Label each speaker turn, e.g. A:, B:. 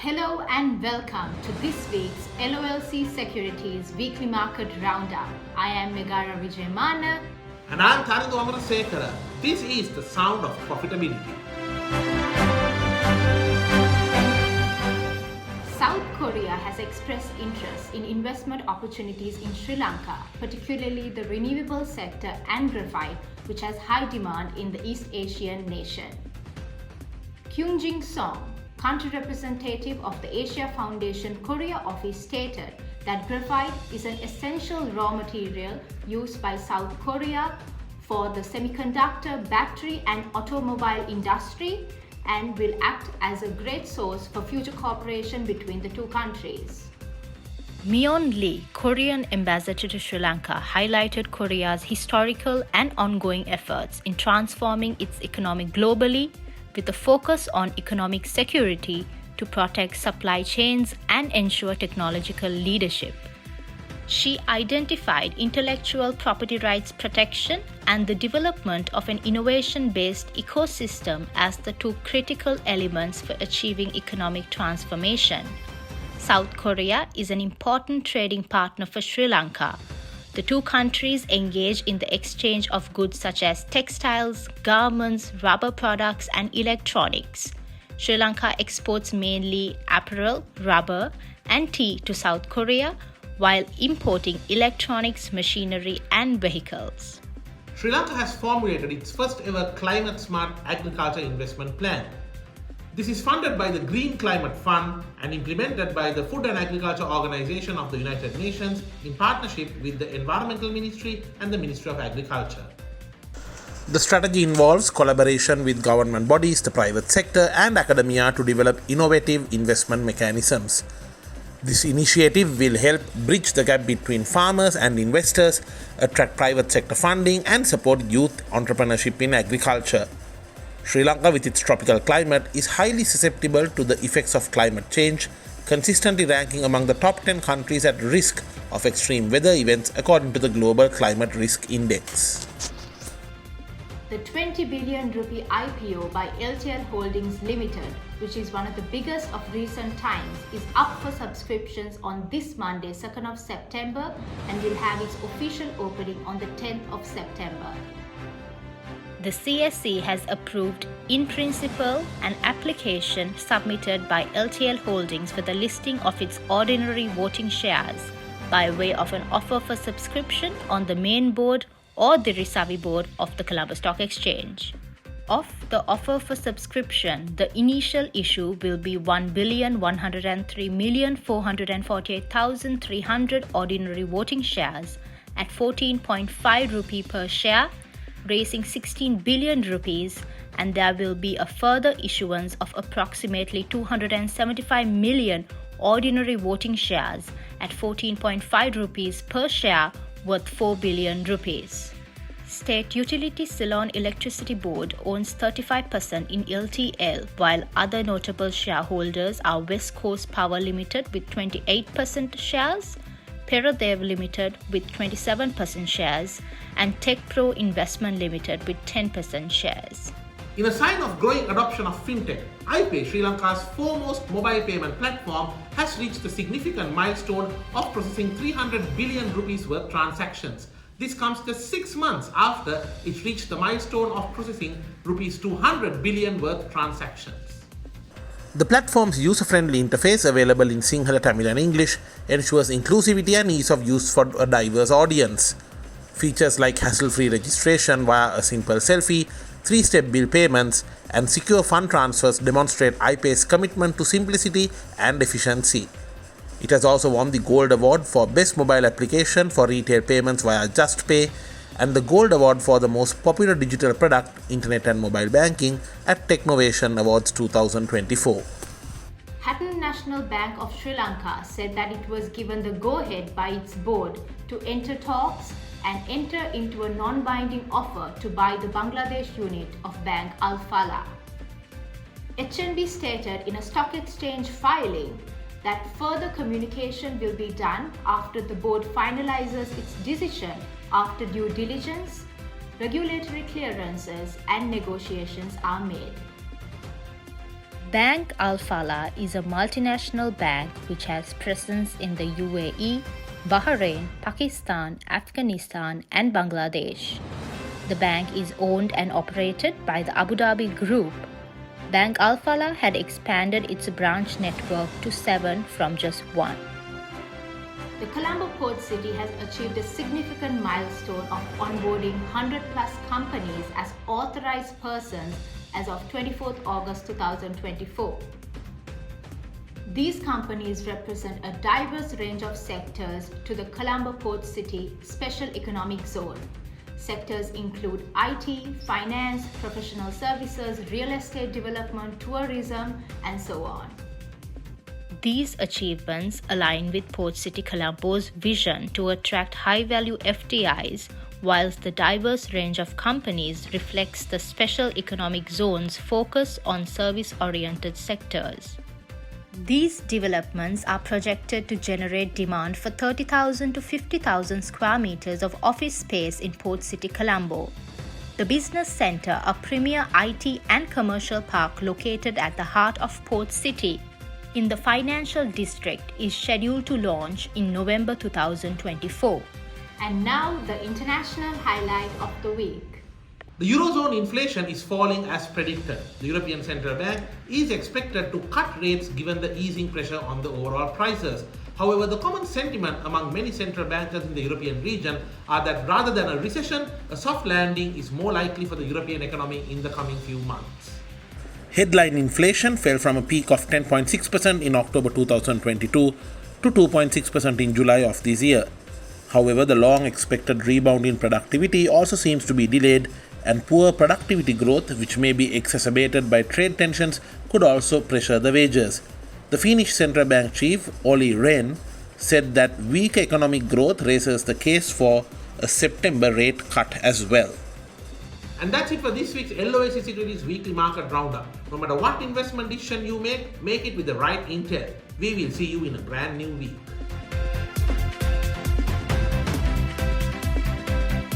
A: Hello and welcome to this week's LOLC Securities Weekly Market Roundup. I am Megara Vijayamana.
B: And I am Tharindu Amarasekara. This is the sound of profitability.
A: South Korea has expressed interest in investment opportunities in Sri Lanka, particularly the renewable sector and graphite, which has high demand in the East Asian nation. Kyung Jin Song, country representative of the Asia Foundation Korea office, stated that graphite is an essential raw material used by South Korea for the semiconductor, battery and automobile industry and will act as a great source for future cooperation between the two countries. Myeon Lee, Korean ambassador to Sri Lanka, highlighted Korea's historical and ongoing efforts in transforming its economy globally with a focus on economic security to protect supply chains and ensure technological leadership. She identified intellectual property rights protection and the development of an innovation-based ecosystem as the two critical elements for achieving economic transformation. South Korea is an important trading partner for Sri Lanka. The two countries engage in the exchange of goods such as textiles, garments, rubber products, and electronics. Sri Lanka exports mainly apparel, rubber, and tea to South Korea, while importing electronics, machinery, and vehicles.
B: Sri Lanka has formulated its first ever climate smart agriculture investment plan. This is funded by the Green Climate Fund and implemented by the Food and Agriculture Organization of the United Nations in partnership with the Environmental Ministry and the Ministry of Agriculture. The strategy involves collaboration with government bodies, the private sector, and academia to develop innovative investment mechanisms. This initiative will help bridge the gap between farmers and investors, attract private sector funding, and support youth entrepreneurship in agriculture. Sri Lanka, with its tropical climate, is highly susceptible to the effects of climate change, consistently ranking among the top 10 countries at risk of extreme weather events according to the Global Climate Risk Index.
A: The 20 billion rupee IPO by LTL Holdings Limited, which is one of the biggest of recent times, is up for subscriptions on this Monday, 2nd of September, and will have its official opening on the 10th of September. The CSE has approved in principle an application submitted by LTL Holdings for the listing of its ordinary voting shares by way of an offer for subscription on the main board or the Resavi board of the Colombo Stock Exchange. Of the offer for subscription, the initial issue will be 1,103,448,300 ordinary voting shares at 14.5 rupee per share, raising 16 billion rupees, and there will be a further issuance of approximately 275 million ordinary voting shares at 14.5 rupees per share, worth 4 billion rupees. State Utility Ceylon Electricity Board owns 35% in LTL, while other notable shareholders are West Coast Power Limited with 28% shares, Paradev Limited with 27% shares, and TechPro Investment Limited with 10% shares.
B: In a sign of growing adoption of fintech, iPay, Sri Lanka's foremost mobile payment platform, has reached a significant milestone of processing 300 billion rupees worth transactions. This comes just 6 months after it reached the milestone of processing rupees 200 billion worth transactions. The platform's user-friendly interface, available in Sinhala, Tamil and English, ensures inclusivity and ease of use for a diverse audience. Features like hassle-free registration via a simple selfie, 3-step bill payments, and secure fund transfers demonstrate iPay's commitment to simplicity and efficiency. It has also won the Gold Award for Best Mobile Application for Retail Payments via JustPay and the Gold Award for the Most Popular Digital Product, Internet and Mobile Banking at Technovation Awards 2024.
A: Hatton National Bank of Sri Lanka said that it was given the go-ahead by its board to enter talks and enter into a non-binding offer to buy the Bangladesh unit of Bank Alfalah. HNB stated in a stock exchange filing that further communication will be done after the board finalizes its decision after due diligence, regulatory clearances and negotiations are made. Bank Alfalah is a multinational bank which has presence in the UAE, Bahrain, Pakistan, Afghanistan, and Bangladesh. The bank is owned and operated by the Abu Dhabi Group. Bank Alfalah had expanded its branch network to 7 from just 1. The Colombo Port City has achieved a significant milestone of onboarding 100 plus companies as authorized persons as of 24th August 2024. These companies represent a diverse range of sectors to the Colombo Port City Special Economic Zone. Sectors include IT, finance, professional services, real estate development, tourism, and so on. These achievements align with Port City Colombo's vision to attract high-value FDIs, whilst the diverse range of companies reflects the Special Economic Zone's focus on service-oriented sectors. These developments are projected to generate demand for 30,000 to 50,000 square meters of office space in Port City Colombo. The business centre, a premier IT and commercial park located at the heart of Port City in the financial district, is scheduled to launch in November 2024. And now the international highlight of the week.
B: The Eurozone inflation is falling as predicted. The European Central Bank is expected to cut rates given the easing pressure on the overall prices. However, the common sentiment among many central bankers in the European region are that rather than a recession, a soft landing is more likely for the European economy in the coming few months.
C: Headline inflation fell from a peak of 10.6% in October 2022 to 2.6% in July of this year. However, the long-expected rebound in productivity also seems to be delayed, and poor productivity growth, which may be exacerbated by trade tensions, could also pressure the wages. The Finnish Central Bank chief, Olli Rehn, said that weak economic growth raises the case for a September rate cut as well.
B: And that's it for this week's LOLC Securities Weekly Market Roundup. No matter what investment decision you make it with the right intel. We will see you in a brand new week.